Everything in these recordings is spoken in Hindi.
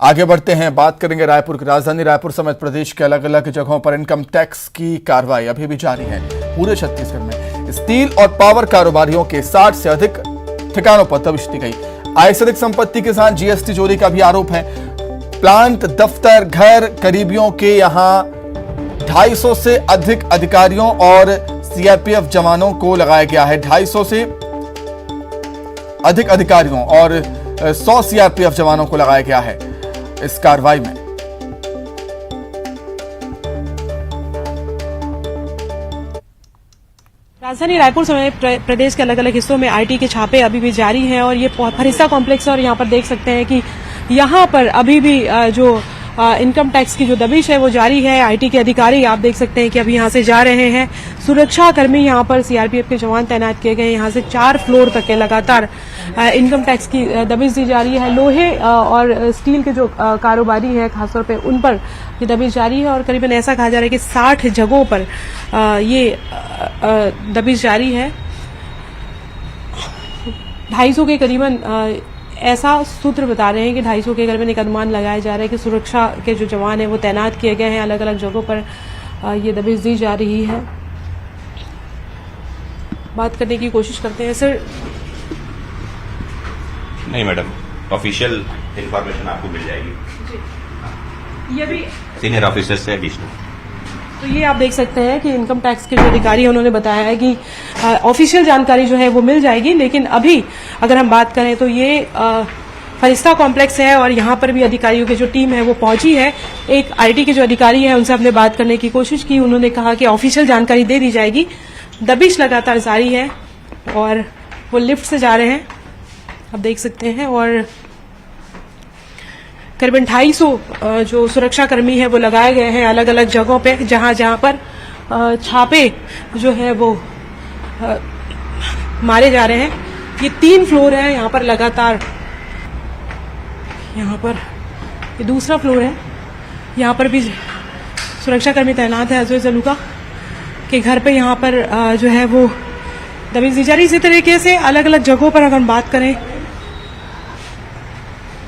आगे बढ़ते हैं, बात करेंगे रायपुर की। राजधानी रायपुर समेत प्रदेश के अलग अलग जगहों पर इनकम टैक्स की कार्रवाई अभी भी जारी है। पूरे छत्तीसगढ़ में स्टील और पावर कारोबारियों के 60 से अधिक ठिकानों पर दबिश दी गई। आय से अधिक संपत्ति के साथ जीएसटी चोरी का भी आरोप है। प्लांट, दफ्तर, घर, करीबियों के यहां 250 से अधिक अधिकारियों और सीआरपीएफ जवानों को लगाया गया है। 250 से अधिक अधिकारियों और 100 सीआरपीएफ जवानों को लगाया गया है इस कार्रवाई में। राजधानी रायपुर समेत प्रदेश के अलग अलग हिस्सों में आईटी के छापे अभी भी जारी हैं और ये फरिश्ता कॉम्प्लेक्स और यहाँ पर देख सकते हैं कि यहाँ पर अभी भी जो इनकम टैक्स की जो दबिश है वो जारी है। आईटी के अधिकारी आप देख सकते हैं कि अभी यहाँ से जा रहे हैं। सुरक्षा कर्मी यहाँ पर सीआरपीएफ के जवान तैनात किए गए। यहाँ से 4 फ्लोर तक के लगातार इनकम टैक्स की दबिश दी जा रही है। लोहे और स्टील के जो कारोबारी हैं खासतौर पे उन पर ये दबिश जारी है और करीबन ऐसा कहा जा रहा है कि 60 जगहों पर ये दबिश जारी है। 250 के करीबन ऐसा सूत्र बता रहे हैं कि 250 के करीबन एक अनुमान लगाया जा रहा है कि सुरक्षा के जो जवान हैं वो तैनात किए गए हैं। अलग अलग जगहों पर ये दबिश दी जा रही है। बात करने की कोशिश करते हैं सर। नहीं मैडम, ऑफिशियल इंफॉर्मेशन आपको मिल जाएगी। ये भी सीनियर ऑफिसर से एडिशनल। तो ये आप देख सकते हैं कि इनकम टैक्स के जो अधिकारी हैं उन्होंने बताया है कि ऑफिशियल जानकारी जो है वो मिल जाएगी, लेकिन अभी अगर हम बात करें तो ये फरिश्ता कॉम्प्लेक्स है और यहाँ पर भी अधिकारियों की जो टीम है वो पहुंची है। एक आईटी के जो अधिकारी हैं उनसे हमने बात करने की कोशिश की। उन्होंने कहा कि ऑफिशियल जानकारी दे दी जाएगी। दबिश लगातार जारी है और वो लिफ्ट से जा रहे हैं, आप देख सकते हैं। और करीबन 250 जो सुरक्षा कर्मी है वो लगाए गए हैं अलग अलग जगहों पे, जहां जहां पर छापे जो है वो मारे जा रहे हैं। ये 3 फ्लोर है यहाँ पर लगातार। यहाँ पर ये दूसरा फ्लोर है, यहाँ पर भी सुरक्षा कर्मी तैनात है। अजय जलूका के घर पे यहाँ पर जो है वो दबिश दी जा रही। इसी तरीके से अलग अलग जगहों पर अगर हम बात करें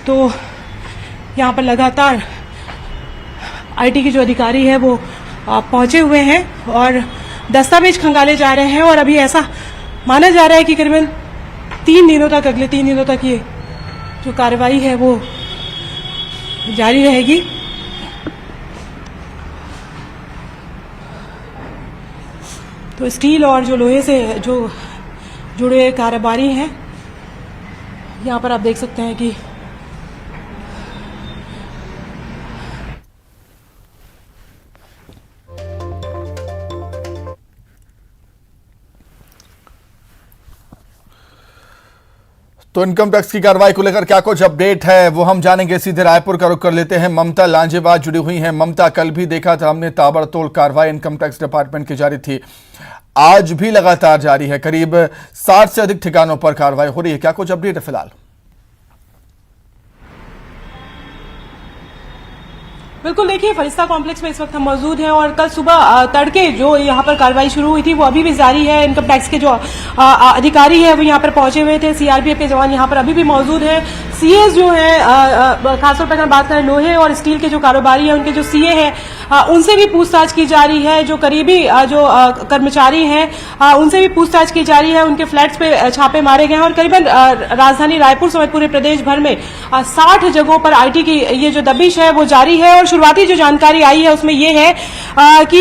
तो यहाँ पर लगातार आईटी के जो अधिकारी हैं वो पहुंचे हुए हैं और दस्तावेज खंगाले जा रहे हैं। और अभी ऐसा माना जा रहा है कि करीबन 3 दिनों तक, अगले 3 दिनों तक ये जो कार्रवाई है वो जारी रहेगी। तो स्टील और जो लोहे से जो जुड़े कारोबारी हैं यहाँ पर आप देख सकते हैं कि तो इनकम टैक्स की कार्रवाई को लेकर क्या कुछ अपडेट है वो हम जानेंगे। सीधे रायपुर का रुख कर लेते हैं। ममता लांजेवास जुड़ी हुई हैं। ममता, कल भी देखा था हमने ताबड़तोड़ कार्रवाई इनकम टैक्स डिपार्टमेंट की जारी थी, आज भी लगातार जारी है। करीब 60 से अधिक ठिकानों पर कार्रवाई हो रही है। क्या कुछ अपडेट है फिलहाल? बिल्कुल, देखिए फरिश्ता कॉम्प्लेक्स में इस वक्त हम मौजूद हैं और कल सुबह तड़के जो यहाँ पर कार्रवाई शुरू हुई थी वो अभी भी जारी है। इनकम टैक्स के जो अधिकारी हैं वो यहाँ पर पहुंचे हुए थे। सीआरपीएफ के जवान यहाँ पर अभी भी मौजूद हैं। सीएस जो है खासतौर पर अगर बात करें लोहे और स्टील के जो कारोबारी हैं उनके जो सीए हैं उनसे भी पूछताछ की जा रही है। जो करीबी जो कर्मचारी हैं उनसे भी पूछताछ की जा रही है। उनके फ्लैट्स पे छापे मारे गए हैं और करीबन राजधानी रायपुर समेत पूरे प्रदेश भर में 60 जगहों पर आईटी की ये जो दबिश है वो जारी है। और शुरुआती जो जानकारी आई है उसमें ये है कि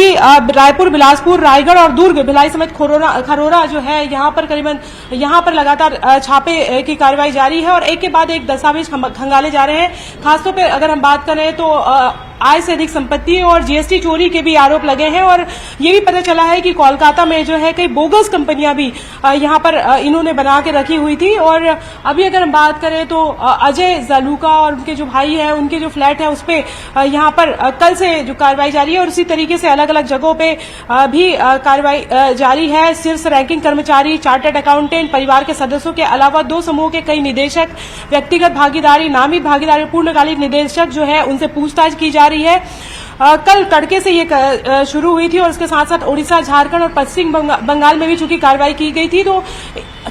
रायपुर, बिलासपुर, रायगढ़ और दुर्ग, भिलाई समेत खरोरा जो है यहाँ पर करीबन यहाँ पर लगातार छापे की कार्रवाई जारी है और एक के बाद एक दस्तावेज खंगाले जा रहे हैं। खासतौर पर अगर हम बात करें तो आय से अधिक संपत्ति और जीएसटी चोरी के भी आरोप लगे हैं। और ये भी पता चला है कि कोलकाता में जो है कई बोगस कंपनियां भी यहाँ पर इन्होंने बना के रखी हुई थी। और अभी अगर हम बात करें तो अजय जलूका और उनके जो भाई हैं उनके जो फ्लैट है उस पे यहाँ पर कल से जो कार्रवाई जारी है और उसी तरीके से अलग अलग जगहों पे भी कार्रवाई जारी है। शीर्ष रैंकिंग कर्मचारी, चार्टर्ड अकाउंटेंट, परिवार के सदस्यों के अलावा 2 समूह के कई निदेशक, व्यक्तिगत भागीदारी, नामित भागीदारी, पूर्णकालिक निदेशक जो है उनसे पूछताछ की जा रही है। कल तड़के से ये शुरू हुई थी और उसके साथ साथ ओडिशा, झारखंड और पश्चिम बंगाल में भी चूंकि कार्रवाई की गई थी, तो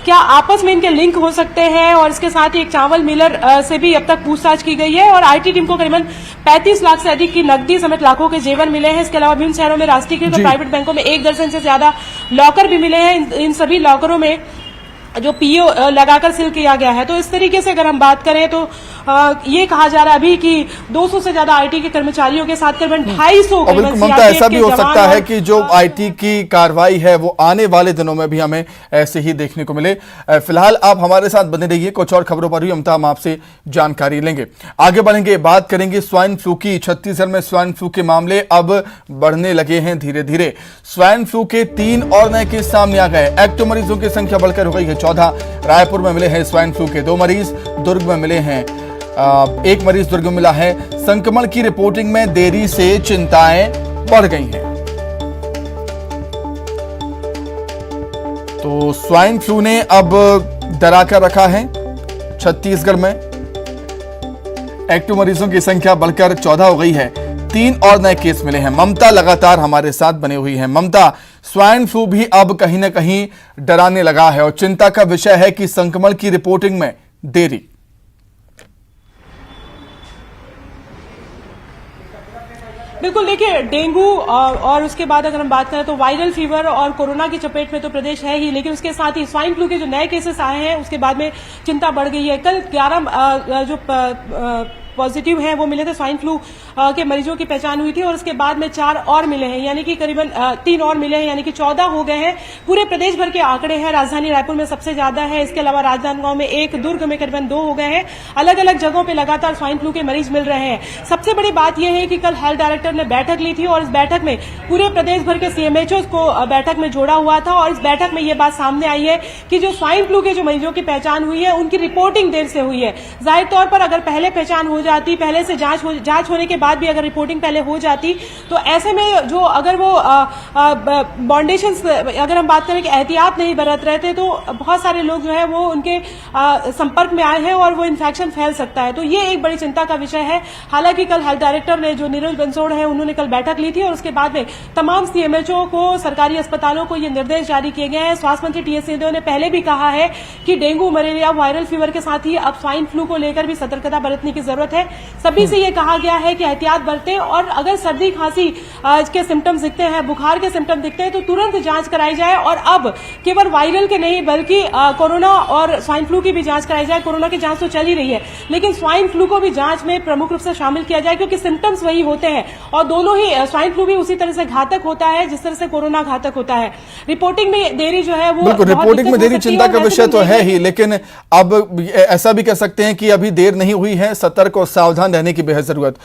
क्या आपस में इनके लिंक हो सकते हैं। और इसके साथ ही एक चावल मिलर से भी अब तक पूछताछ की गई है और आईटी टीम को करीबन 35 लाख से अधिक की नकदी समेत लाखों के जेवर मिले हैं। इसके अलावा विभिन्न शहरों में राष्ट्रीयकृत और प्राइवेट बैंकों में 1 दर्जन से ज्यादा लॉकर भी मिले हैं। इन सभी लॉकरों में जो पीओ लगाकर सील किया गया है। तो इस तरीके से अगर हम बात करें तो ये कहा जा रहा है अभी कि 200 से ज्यादा आईटी के कर्मचारियों के साथ करीबन 250 ममता, ऐसा भी हो सकता है कि जो आईटी की कार्रवाई है वो आने वाले दिनों में भी हमें ऐसे ही देखने को मिले। फिलहाल आप हमारे साथ बने रहिए, कुछ और खबरों पर भी ममता हम आपसे जानकारी लेंगे। आगे बढ़ेंगे, बात करेंगे स्वाइन फ्लू की। छत्तीसगढ़ में स्वाइन फ्लू के मामले अब बढ़ने लगे हैं धीरे धीरे। स्वाइन फ्लू के 3 और नए केस सामने आ गए। एक्टिव मरीजों की संख्या बढ़कर हो गई है 14। रायपुर में मिले हैं स्वाइन फ्लू के 2 मरीज, दुर्ग में मिले हैं 1 मरीज दुर्ग में मिला है। संक्रमण की रिपोर्टिंग में देरी से चिंताएं बढ़ गई हैं। तो स्वाइन फ्लू ने अब डरा कर रखा है छत्तीसगढ़ में। एक्टिव मरीजों की संख्या बढ़कर 14 हो गई है। 3 और नए केस मिले हैं। ममता लगातार हमारे साथ बने हुई है। ममता, स्वाइन फ्लू भी अब कहीं ना कहीं डराने लगा है और चिंता का विषय है कि संक्रमण की रिपोर्टिंग में देरी। बिल्कुल, देखिए डेंगू और उसके बाद अगर हम बात करें तो वायरल फीवर और कोरोना की चपेट में तो प्रदेश है ही, लेकिन उसके साथ ही स्वाइन फ्लू के जो नए केसेस आए हैं उसके बाद में चिंता बढ़ गई है। कल 11 जो पॉजिटिव हैं वो मिले थे, स्वाइन फ्लू के मरीजों की पहचान हुई थी और उसके बाद में 4 और मिले हैं, यानी कि करीबन 3 और मिले हैं, यानी कि 14 हो गए हैं। पूरे प्रदेश भर के आंकड़े हैं। राजधानी रायपुर में सबसे ज्यादा है, इसके अलावा राजनांदगांव में 1, दुर्ग में करीबन 2 हो गए हैं। अलग अलग जगहों पे लगातार स्वाइन फ्लू के मरीज मिल रहे हैं। सबसे बड़ी बात यह है कि कल हेल्थ डायरेक्टर ने बैठक ली थी और इस बैठक में पूरे प्रदेश भर के सीएमएचओ को बैठक में जोड़ा हुआ था और इस बैठक में यह बात सामने आई है कि जो स्वाइन फ्लू के जो मरीजों की पहचान हुई है उनकी रिपोर्टिंग देर से हुई है। जाहिर तौर पर अगर पहले पहचान हो जाती, पहले से जांच होने के बाद भी अगर रिपोर्टिंग पहले हो जाती, तो ऐसे में जो अगर वो बाउंडेशन, अगर हम बात करें कि एहतियात नहीं बरत रहे थे, तो बहुत सारे लोग जो है वो उनके संपर्क में आए हैं और वो इन्फेक्शन फैल सकता है। तो ये एक बड़ी चिंता का विषय है। हालांकि कल हेल्थ डायरेक्टर ने, जो नीरज बंसोड़ है, उन्होंने कल बैठक ली थी और उसके बाद में तमाम सीएमएचओ को, सरकारी अस्पतालों को ये निर्देश जारी किए गए हैं। स्वास्थ्य मंत्री टीएस सिंहदेव ने पहले भी कहा है कि डेंगू, मलेरिया, वायरल फीवर के साथ ही अब स्वाइन फ्लू को लेकर भी सतर्कता बरतने की जरूरत है। सभी से ये कहा गया है कि एहतियात बरतें और अगर सर्दी खांसी के सिम्टम्स दिखते हैं, बुखार के सिम्टम्स दिखते हैं, तो तुरंत जांच कराई जाए। और अब केवल वायरल के नहीं बल्कि कोरोना और स्वाइन फ्लू की भी जांच कराई जाए। कोरोना की जांच तो चल ही रही है, लेकिन स्वाइन फ्लू को भी जांच में प्रमुख रूप से शामिल किया जाए, क्योंकि सिम्टम्स वही होते हैं और दोनों ही, स्वाइन फ्लू भी उसी तरह से घातक होता है जिस तरह से कोरोना घातक होता है। रिपोर्टिंग में देरी जो है वो, रिपोर्टिंग में देरी चिंता का विषय तो है ही, लेकिन अब ऐसा भी कह सकते हैं कि अभी देर नहीं हुई है, सतर्क और सावधान रहने की बेहद जरूरत